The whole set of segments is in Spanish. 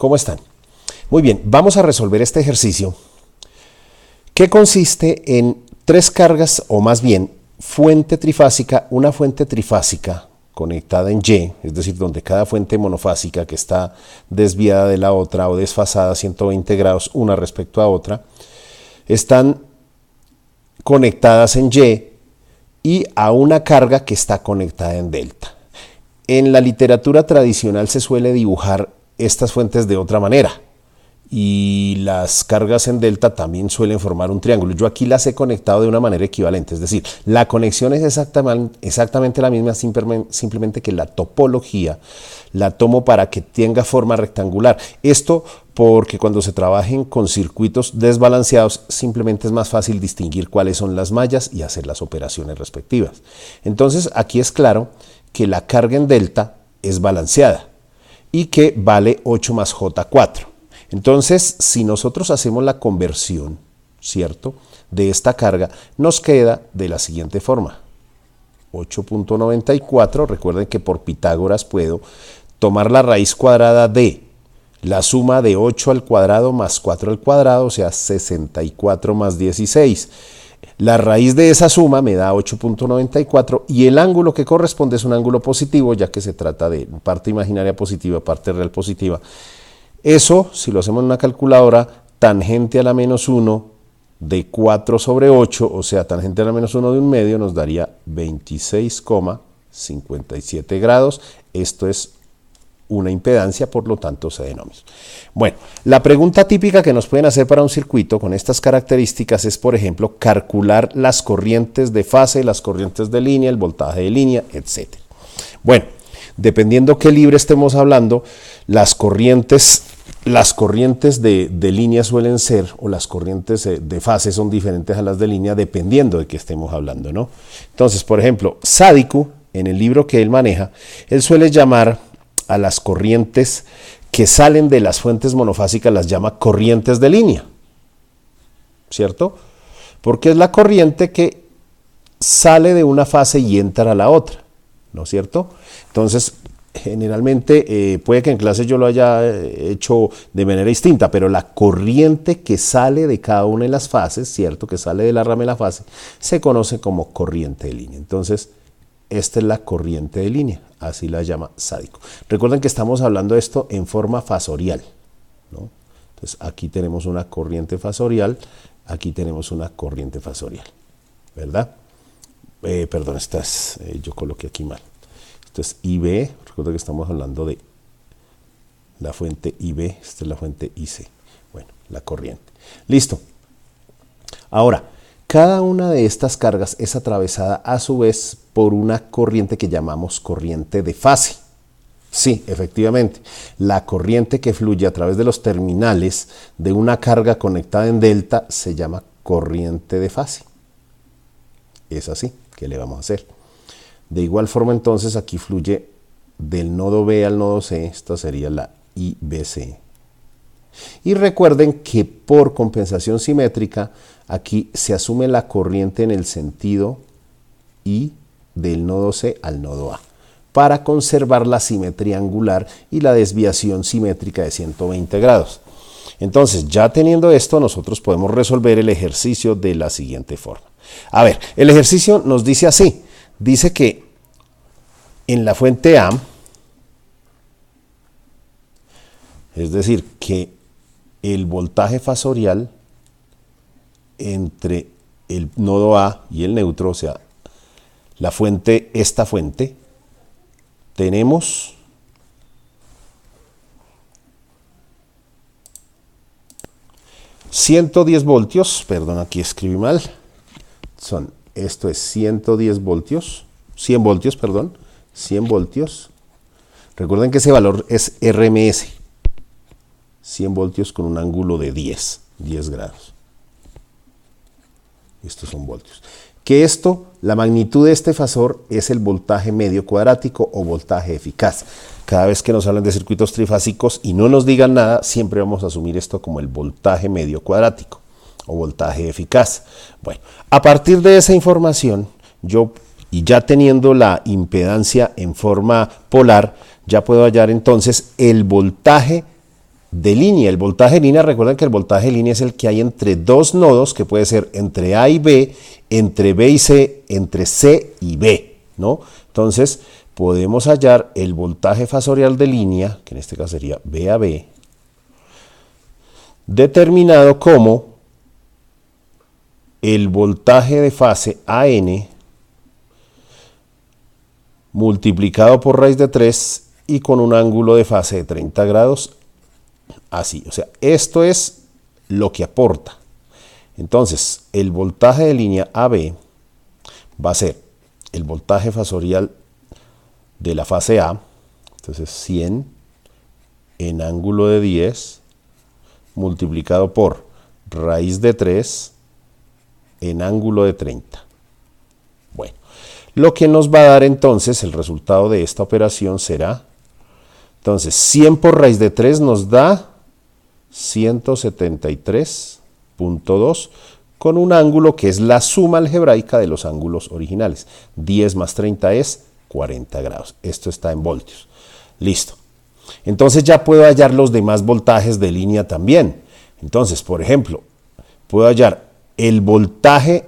¿Cómo están? Muy bien, vamos a resolver este ejercicio que consiste en tres cargas, o más bien, fuente trifásica, una fuente trifásica conectada en Y, es decir, donde cada fuente monofásica que está desviada de la otra o desfasada 120 grados una respecto a otra, están conectadas en y a una carga que está conectada en delta. En la literatura tradicional se suele dibujar estas fuentes de otra manera y las cargas en delta también suelen formar un triángulo. Yo aquí las he conectado de una manera equivalente, es decir, la conexión es exactamente la misma, simplemente que la topología la tomo para que tenga forma rectangular. Esto porque cuando se trabajen con circuitos desbalanceados simplemente es más fácil distinguir cuáles son las mallas y hacer las operaciones respectivas. Entonces aquí es claro que la carga en delta es balanceada y que vale 8 más J4. Entonces, si nosotros hacemos la conversión, ¿cierto?, de esta carga, nos queda de la siguiente forma. 8.94, recuerden que por Pitágoras puedo tomar la raíz cuadrada de la suma de 8 al cuadrado más 4 al cuadrado, o sea, 64 más 16. La raíz de esa suma me da 8.94 y el ángulo que corresponde es un ángulo positivo, ya que se trata de parte imaginaria positiva, parte real positiva. Eso, si lo hacemos en una calculadora, tangente a la menos 1 de 4 sobre 8, o sea, tangente a la menos 1 de 1/2, nos daría 26,57 grados. Esto es una impedancia, por lo tanto se denomina. Bueno, la pregunta típica que nos pueden hacer para un circuito con estas características es, por ejemplo, calcular las corrientes de fase, las corrientes de línea, el voltaje de línea, etc. Bueno, dependiendo qué libre estemos hablando, las corrientes de línea suelen ser, o las corrientes de fase son diferentes a las de línea dependiendo de qué estemos hablando, ¿no? Entonces, por ejemplo, Sádiku, en el libro que él maneja, él suele llamar a las corrientes que salen de las fuentes monofásicas, las llama corrientes de línea, ¿cierto? Porque es la corriente que sale de una fase y entra a la otra, ¿no es cierto? Entonces, generalmente puede que en clase yo lo haya hecho de manera distinta, pero la corriente que sale de cada una de las fases, ¿cierto?, que sale de la rama de la fase, se conoce como corriente de línea. Entonces, esta es la corriente de línea, así la llama Sádiku. Recuerden que estamos hablando de esto en forma fasorial, ¿no? Entonces, aquí tenemos una corriente fasorial, aquí tenemos una corriente fasorial, ¿verdad? Perdón, yo coloqué aquí mal. Esto es IB, recuerda que estamos hablando de la fuente IB, esta es la fuente IC. Bueno, la corriente. Listo. Ahora, cada una de estas cargas es atravesada a su vez por una corriente que llamamos corriente de fase. Sí, efectivamente, la corriente que fluye a través de los terminales de una carga conectada en delta se llama corriente de fase. Es así, ¿qué le vamos a hacer? De igual forma, entonces, aquí fluye del nodo B al nodo C, esta sería la IBC. Y recuerden que por compensación simétrica, aquí se asume la corriente en el sentido I del nodo C al nodo A, para conservar la simetría angular y la desviación simétrica de 120 grados. Entonces, ya teniendo esto, nosotros podemos resolver el ejercicio de la siguiente forma. A ver, el ejercicio nos dice así. Dice que en la fuente A, es decir, que el voltaje fasorial entre el nodo A y el neutro, o sea, la fuente, esta fuente, tenemos $110 voltios, perdón, aquí escribí mal, esto es 110 voltios, 100 voltios, perdón, 100 voltios. Recuerden que ese valor es RMS, 100 voltios con un ángulo de 10 grados. Estos son voltios. Que la magnitud de este fasor es el voltaje medio cuadrático o voltaje eficaz. Cada vez que nos hablan de circuitos trifásicos y no nos digan nada, siempre vamos a asumir esto como el voltaje medio cuadrático o voltaje eficaz. Bueno, a partir de esa información, y ya teniendo la impedancia en forma polar, ya puedo hallar entonces el voltaje de línea. El voltaje de línea, recuerden que el voltaje de línea es el que hay entre dos nodos, que puede ser entre A y B, entre B y C, entre C y B, ¿no? Entonces, podemos hallar el voltaje fasorial de línea, que en este caso sería B a B, determinado como el voltaje de fase AN multiplicado por raíz de 3 y con un ángulo de fase de 30 grados, así. O sea, esto es lo que aporta. Entonces, el voltaje de línea AB va a ser el voltaje fasorial de la fase A, entonces 100 en ángulo de 10 multiplicado por raíz de 3 en ángulo de 30. Bueno, lo que nos va a dar entonces el resultado de esta operación será, entonces 100 por raíz de 3 nos da 173.2 con un ángulo que es la suma algebraica de los ángulos originales. 10 más 30 es 40 grados. Esto está en voltios. Listo. Entonces ya puedo hallar los demás voltajes de línea también. Entonces, por ejemplo, puedo hallar el voltaje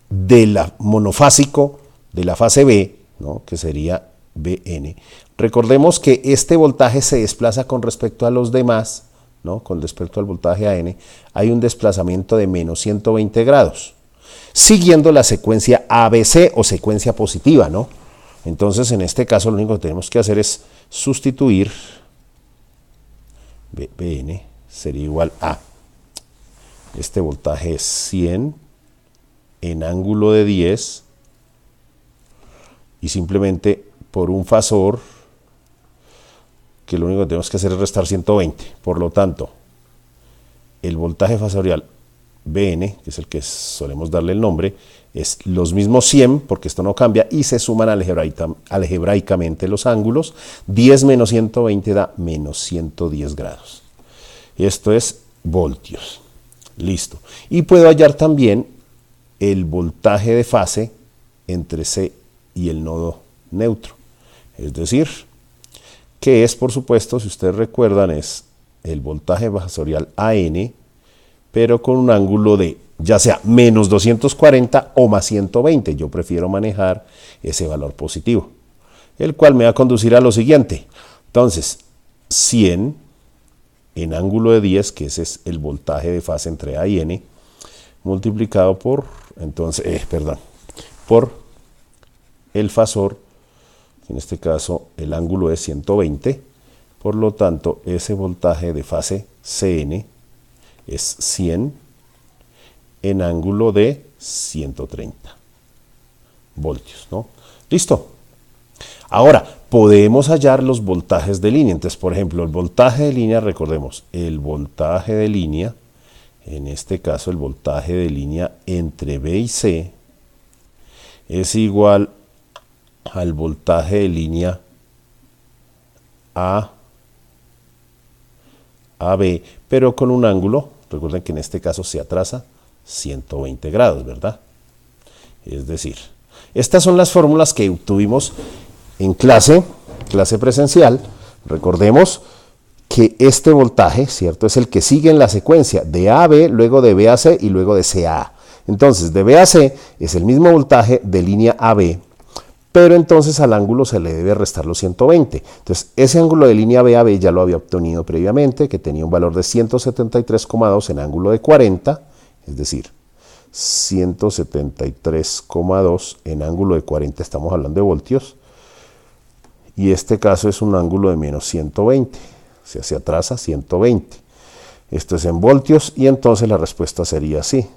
de la monofásico de la fase B, ¿no? Que sería Bn. Recordemos que este voltaje se desplaza con respecto a los demás, ¿no? Con respecto al voltaje AN, hay un desplazamiento de menos 120 grados, siguiendo la secuencia ABC o secuencia positiva, ¿no? Entonces, en este caso, lo único que tenemos que hacer es sustituir Bn sería igual a, este voltaje es 100 en ángulo de 10 y simplemente por un fasor que lo único que tenemos que hacer es restar 120. Por lo tanto, el voltaje fasorial Bn, que es el que solemos darle el nombre, es los mismos 100, porque esto no cambia, y se suman algebraicamente los ángulos. 10 menos 120 da menos 110 grados. Esto es voltios. Listo. Y puedo hallar también el voltaje de fase entre C y el nodo neutro. Es decir, que es, por supuesto, si ustedes recuerdan, es el voltaje fasorial AN, pero con un ángulo de ya sea menos 240 o más 120. Yo prefiero manejar ese valor positivo, el cual me va a conducir a lo siguiente. Entonces, 100 en ángulo de 10, que ese es el voltaje de fase entre A y N, multiplicado por, entonces, por el fasor, en este caso el ángulo es 120, por lo tanto ese voltaje de fase Cn es 100 en ángulo de 130 voltios, ¿no? Listo. Ahora, podemos hallar los voltajes de línea. Entonces, por ejemplo, el voltaje de línea, recordemos, el voltaje de línea, en este caso el voltaje de línea entre B y C, es igual al voltaje de línea A B, pero con un ángulo, recuerden que en este caso se atrasa 120 grados, ¿verdad? Es decir, estas son las fórmulas que obtuvimos en clase presencial. Recordemos que este voltaje, ¿cierto?, es el que sigue en la secuencia de A a B, luego de B a C y luego de C a A. Entonces, de B a C es el mismo voltaje de línea AB, pero entonces al ángulo se le debe restar los 120. Entonces, ese ángulo de línea B a B ya lo había obtenido previamente, que tenía un valor de 173,2 en ángulo de 40, es decir, 173,2 en ángulo de 40, estamos hablando de voltios, y este caso es un ángulo de menos 120, o sea, se atrasa 120. Esto es en voltios, y entonces la respuesta sería así.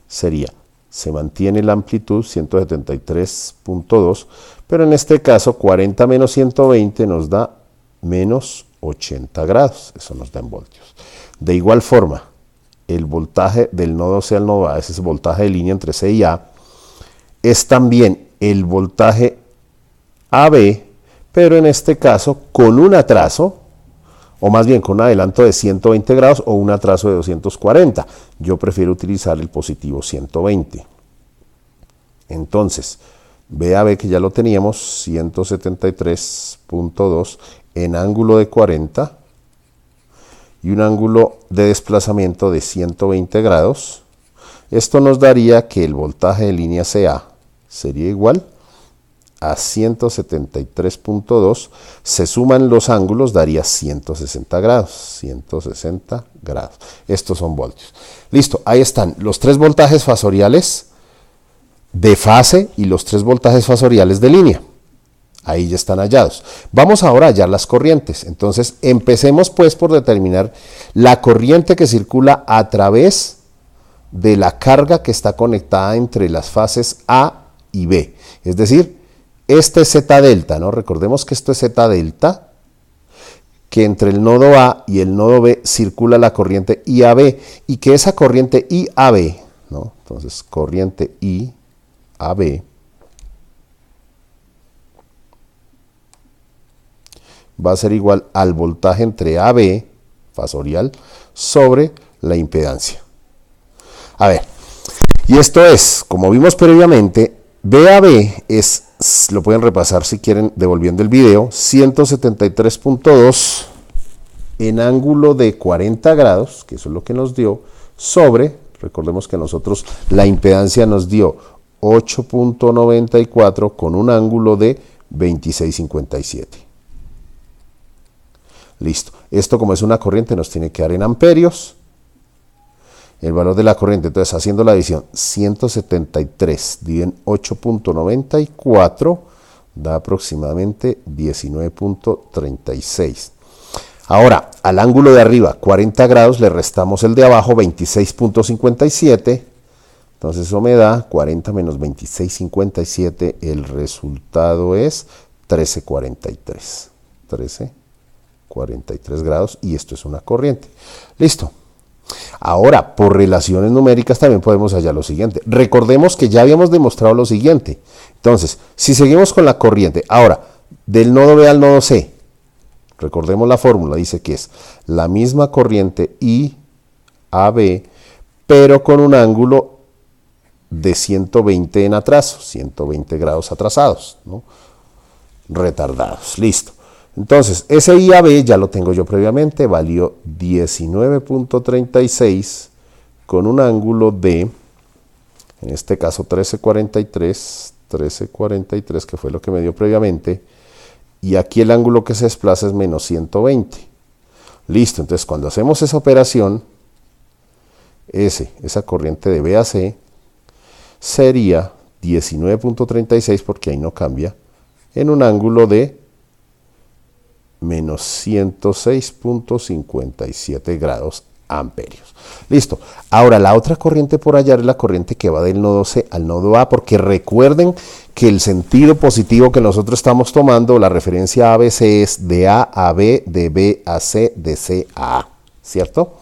Sería, se mantiene la amplitud 173.2, pero en este caso 40 menos 120 nos da menos 80 grados, eso nos da en voltios. De igual forma, el voltaje del nodo C al nodo A, ese es el voltaje de línea entre C y A, es también el voltaje AB, pero en este caso con un atraso, o más bien con un adelanto de 120 grados o un atraso de 240. Yo prefiero utilizar el positivo 120. Entonces, BAB, que ya lo teníamos, 173.2 en ángulo de 40, y un ángulo de desplazamiento de 120 grados. Esto nos daría que el voltaje de línea CA sería igual a 173.2, se suman los ángulos, daría 160 grados. 160 grados. Estos son voltios. Listo, ahí están los 3 voltajes fasoriales de fase y los 3 voltajes fasoriales de línea. Ahí ya están hallados. Vamos ahora a hallar las corrientes. Entonces, empecemos pues por determinar la corriente que circula a través de la carga que está conectada entre las fases A y B. Es decir, este es Z delta, ¿no? Recordemos que esto es Z delta, que entre el nodo A y el nodo B circula la corriente IAB, y que esa corriente IAB, ¿no? Entonces, corriente IAB va a ser igual al voltaje entre AB, fasorial, sobre la impedancia. A ver, y esto es, como vimos previamente, BAB es, lo pueden repasar si quieren devolviendo el video, 173.2 en ángulo de 40 grados, que eso es lo que nos dio, sobre, recordemos que nosotros la impedancia nos dio 8.94 con un ángulo de 26.57. Listo. Esto, como es una corriente, nos tiene que dar en amperios. El valor de la corriente, entonces haciendo la división, 173 dividido en 8.94 da aproximadamente 19.36. Ahora, al ángulo de arriba, 40 grados, le restamos el de abajo, 26.57. Entonces eso me da 40 menos 26.57. El resultado es 13.43. 13.43 grados, y esto es una corriente. Listo. Ahora, por relaciones numéricas también podemos hallar lo siguiente. Recordemos que ya habíamos demostrado lo siguiente. Entonces, si seguimos con la corriente, ahora, del nodo B al nodo C, recordemos la fórmula, dice que es la misma corriente IAB, pero con un ángulo de 120 en atraso, 120 grados atrasados, ¿no? Retardados. Listo. Entonces, ese IAB ya lo tengo yo previamente, valió 19.36 con un ángulo de, en este caso 13.43, que fue lo que me dio previamente, y aquí el ángulo que se desplaza es menos 120. Listo, entonces cuando hacemos esa operación, esa corriente de B a C sería 19.36, porque ahí no cambia, en un ángulo de menos 106.57 grados amperios. Listo. Ahora, la otra corriente por hallar es la corriente que va del nodo C al nodo A, porque recuerden que el sentido positivo que nosotros estamos tomando, la referencia ABC es de A a B, de B a C, de C a A, ¿cierto?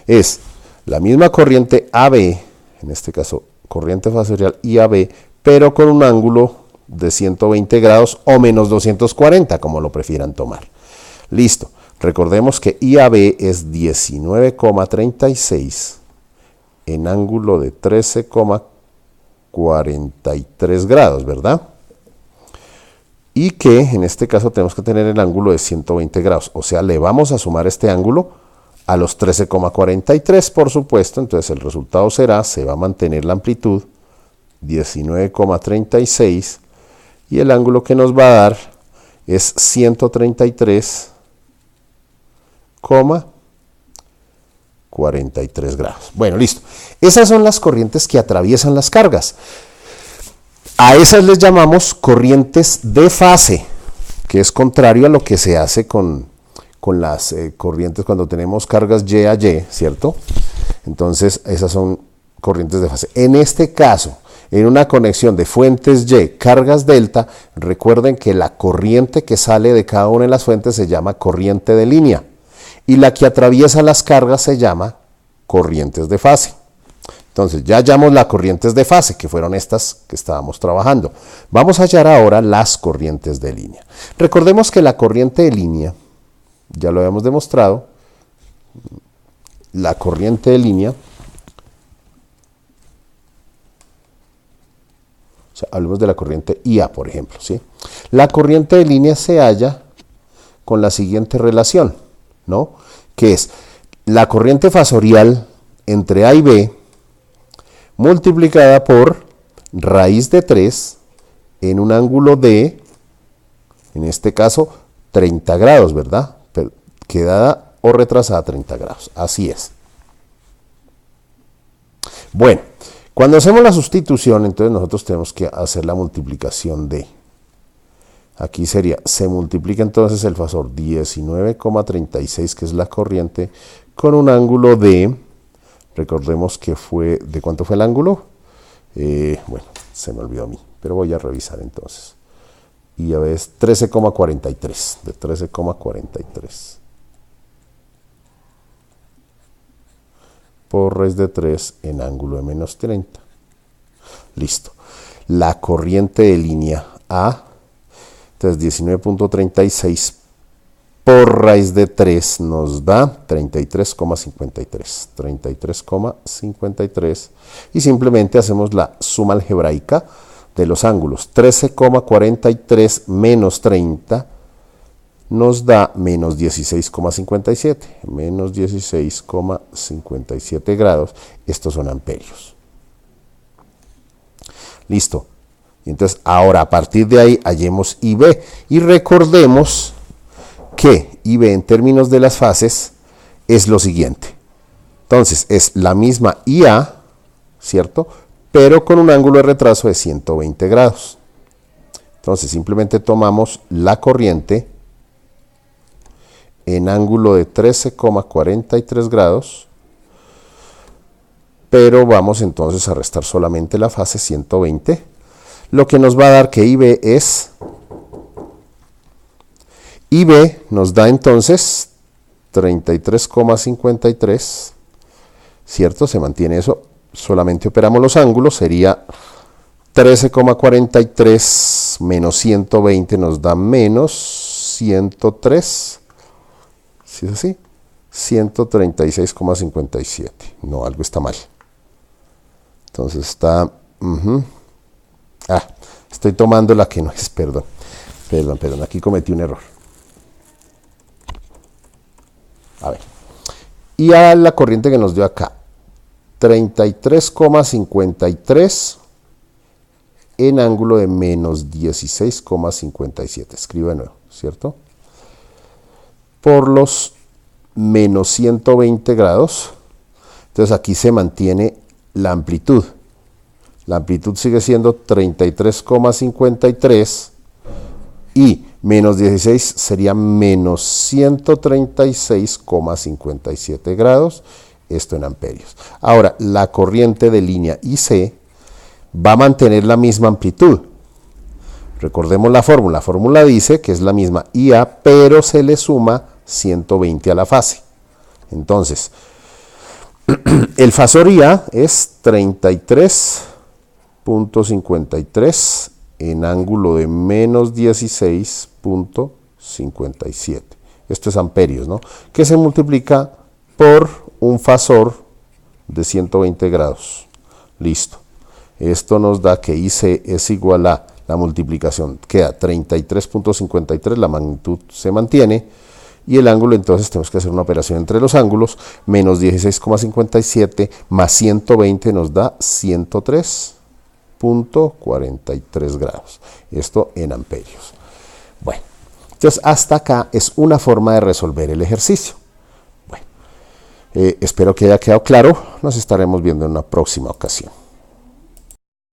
Es la misma corriente AB, en este caso corriente fasorial IAB, pero con un ángulo de 120 grados o menos 240, como lo prefieran tomar. Listo. Recordemos que IAB es 19.36 en ángulo de 13.43 grados, ¿verdad? Y que en este caso tenemos que tener el ángulo de 120 grados. O sea, le vamos a sumar este ángulo a los 13.43, por supuesto. Entonces el resultado será, se va a mantener la amplitud, 19.36, y el ángulo que nos va a dar es 133,43 grados. Bueno, listo. Esas son las corrientes que atraviesan las cargas. A esas les llamamos corrientes de fase, que es contrario a lo que se hace con las corrientes cuando tenemos cargas Y a Y, ¿cierto? Entonces, esas son corrientes de fase. En este caso, en una conexión de fuentes Y, cargas delta, recuerden que la corriente que sale de cada una de las fuentes se llama corriente de línea, y la que atraviesa las cargas se llama corrientes de fase. Entonces, ya hallamos las corrientes de fase, que fueron estas que estábamos trabajando. Vamos a hallar ahora las corrientes de línea. Recordemos que la corriente de línea, ya lo habíamos demostrado, la corriente de línea, o sea, hablemos de la corriente IA, por ejemplo, ¿sí? La corriente de línea se halla con la siguiente relación, ¿no? Que es la corriente fasorial entre A y B multiplicada por raíz de 3 en un ángulo de, en este caso, 30 grados, ¿verdad? Quedada o retrasada 30 grados. Así es. Bueno, cuando hacemos la sustitución, entonces nosotros tenemos que hacer la multiplicación de. Aquí sería, se multiplica entonces el fasor 19,36, que es la corriente, con un ángulo de, recordemos que fue, ¿de cuánto fue el ángulo? Bueno, se me olvidó a mí, pero voy a revisar entonces. Y a ver, 13,43, de 13,43. Por raíz de 3 en ángulo de menos 30. Listo. La corriente de línea A, entonces 19,36 por raíz de 3 nos da 33,53. 33,53. Y simplemente hacemos la suma algebraica de los ángulos. 13,43 menos 30 nos da menos 16,57. Menos 16,57 grados. Estos son amperios. Listo. Y entonces, ahora a partir de ahí hallemos IB. Y recordemos que IB en términos de las fases es lo siguiente. Entonces, es la misma IA, ¿cierto? Pero con un ángulo de retraso de 120 grados. Entonces, simplemente tomamos la corriente en ángulo de 13,43 grados, pero vamos entonces a restar solamente la fase 120, lo que nos va a dar que IB es, IB nos da entonces 33,53, ¿cierto? Se mantiene eso, solamente operamos los ángulos, sería 13,43 menos 120 nos da menos 103, ¿sí es así? 136,57. No, algo está mal. Entonces está... estoy tomando la que no es, perdón, aquí cometí un error. A ver. Y a la corriente que nos dio acá, 33,53 en ángulo de menos 16,57. Escribo de nuevo, ¿cierto? Por los menos 120 grados. Entonces aquí se mantiene la amplitud. La amplitud sigue siendo 33,53 y menos 16 sería menos 136,57 grados. Esto en amperios. Ahora, la corriente de línea IC va a mantener la misma amplitud. Recordemos la fórmula. La fórmula dice que es la misma IA, pero se le suma 120 a la fase. Entonces, el fasor IA es 33,53 en ángulo de menos 16,57. Esto es amperios, ¿no? Que se multiplica por un fasor de 120 grados. Listo. Esto nos da que IC es igual a la multiplicación. Queda 33,53, la magnitud se mantiene. Y el ángulo, entonces tenemos que hacer una operación entre los ángulos. Menos 16,57 más 120 nos da 103,43 grados. Esto en amperios. Bueno, entonces hasta acá es una forma de resolver el ejercicio. Bueno, espero que haya quedado claro. Nos estaremos viendo en una próxima ocasión.